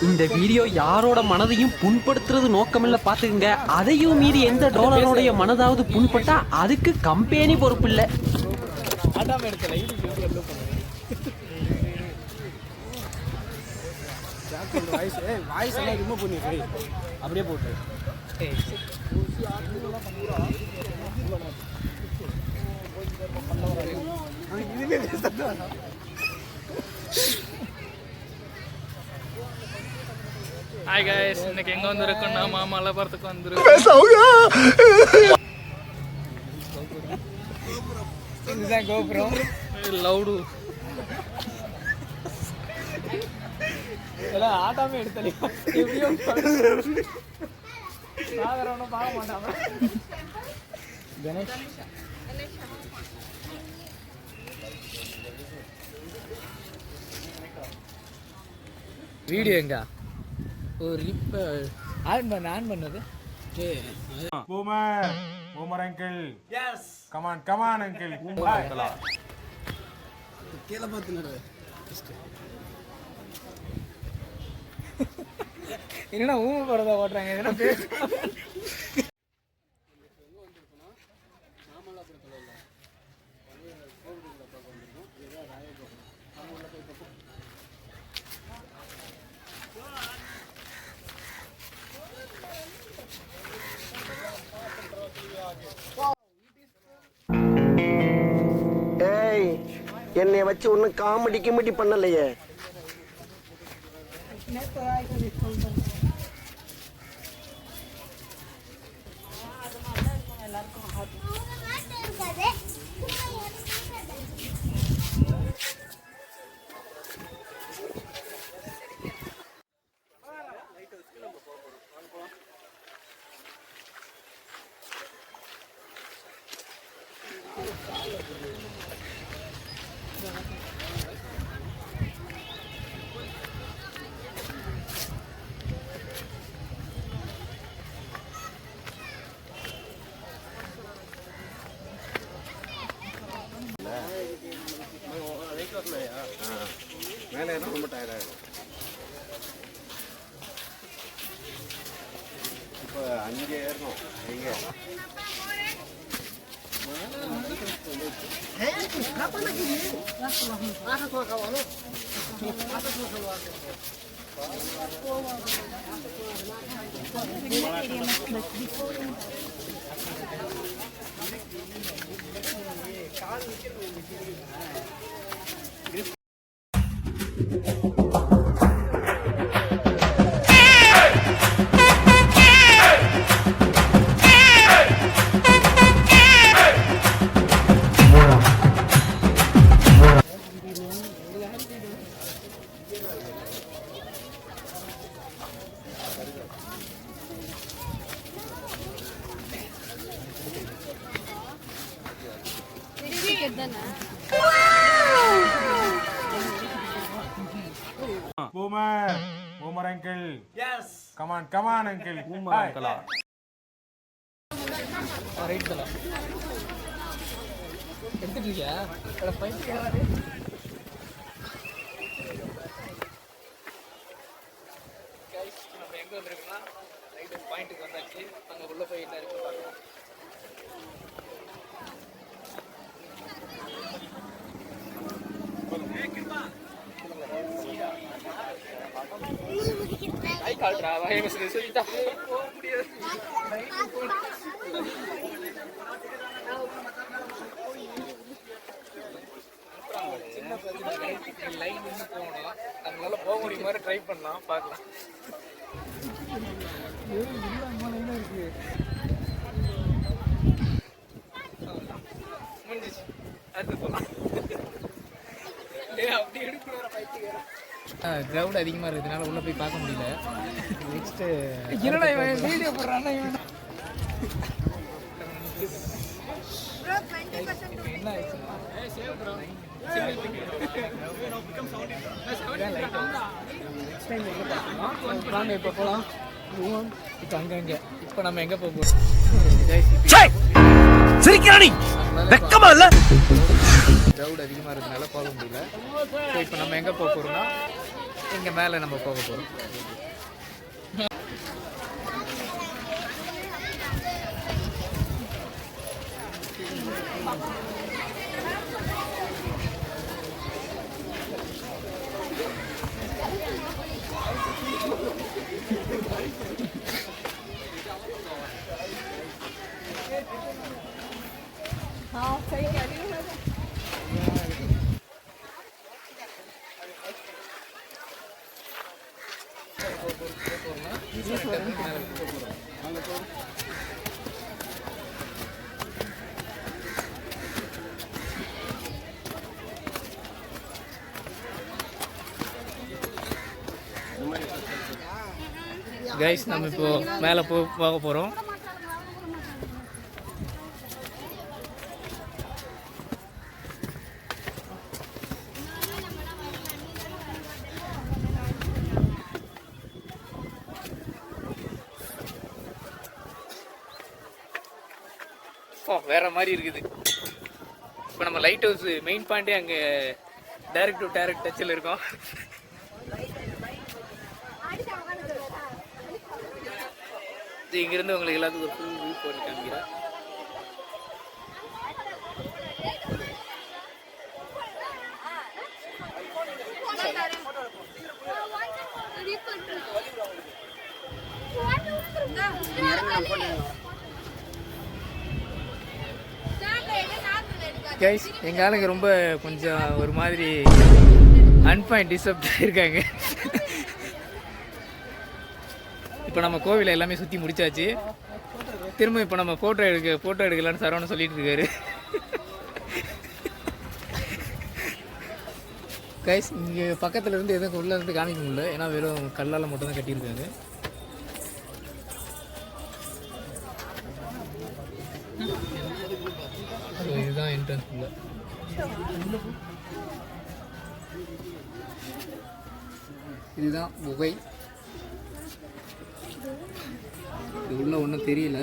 இந்த வீடியோ யாரோட மனதையும் புண்படுத்துறது நோக்கமில்ல பாத்துக்கங்க. அதையும் மீறி எந்த டோலரோடைய மனதாவது புண்பட்டா அதுக்கு கம்பெனி பொறுப்பு இல்ல. அப்படியே போட்டு ஹாய் கைஸ், இன்னைக்கு எங்க வந்திருக்கோம்னா மலபாரத்துக்கு வந்துருக்கு. இதுதான் கோபுரம். லவுடு எல்லாம் ஆட்டாமே எடுத்தல எப்படியோ சாகரவனும் பார்க்க மாட்டாம. கணேஷ் வீடியோ எங்க ஒரு ரிப்ப ஆன் பண்ணது. Boomer uncle. Yes. Come on uncle. Boomer uncle. கீழ பாத்துனது. என்னடா ஊம படதா ஓட்றாங்க. என்ன பேச ஏய், என்னை வச்சு ஒன்னும் காமெடி கிமெடி பண்ணலையே. மேலே ஏன்னா ரொம்ப டயர்ட் ஆகிடும். இப்போ அங்கே ஏறணும். எங்கே Boomer uncle. Yes. Come on uncle. Boomer uncle. Right தல எடுத்துட்டியா? அட பைக் ஏறாதே. गाइस, நம்ம எங்க வந்திருக்கோம்னா ரைட் பாயிண்ட்க்கு வந்தாச்சு. அங்க உள்ள போய் என்ன இருக்கு பாக்கலாம். Ay, kaltra, vaya, me se solita. சின்ன பிரச்சனை லைன் நின்று போகணும். நம்மளால போக முடியும் மாதிரி ட்ரை பண்ணலாம், பார்க்கலாம். முடிஞ்சிச்சு, அடுத்து போகலாம். அப்படி எடுக்கிற பைத்தியம். க்ரௌட் அதிகமாக இருக்கிறதுனால உள்ளே போய் பார்க்க முடியல. நெக்ஸ்ட்டு என்னடா இவன் வீடியோ போடுறான்னா இவன் என்ன ஆயிடுச்சுன்னா வாங்க இப்போ போகலாம். இப்போ அங்கங்கே இப்போ நம்ம எங்கே போக போகிறோம்? க்ரௌட் அதிகமாக இருக்கிறதுனால போக முடியல. ஸோ இப்போ நம்ம எங்கே போக போகிறோம்னா இங்கே மேலே நம்ம போக போகிறோம். கைஸ் நம்ம இப்போ மேலே போக போகிறோம். வேற மாதிரி இருக்குது. இப்போ நம்ம லைட் ஹவுஸ் மெயின் பாயிண்டே அங்கே டைரக்ட் டு டைரக்ட் டச்சில் இருக்கோம். இங்கிருந்து உங்களுக்கு எல்லாத்துக்கும் ஒரு ஃபுல் வியூ போட்டு காமிக்கிறேன். கைஸ் எங்கள் ஆளுங்க ரொம்ப கொஞ்சம் ஒரு மாதிரி அன்பாயிண்ட் டிஸ்டர்ப் இருக்காங்க. இப்போ நம்ம கோவிலை எல்லாமே சுற்றி முடிச்சாச்சு. திரும்ப இப்போ நம்ம ஃபோட்டோ எடுக்கலான்னு சரவணன் சொல்லிட்டு இருக்காரு. கைஸ் இங்கே பக்கத்தில் இருந்து எதுவும் உள்ளே இருந்து காமிக்க முடியல, ஏன்னா வெறும் கல்லால் மட்டும் தான் கட்டியிருக்காங்க. இதுதான் என்ட்ரன்ஸ் உள்ள. இதுதான் குகை. இது உள்ள ஒன்றும் தெரியல.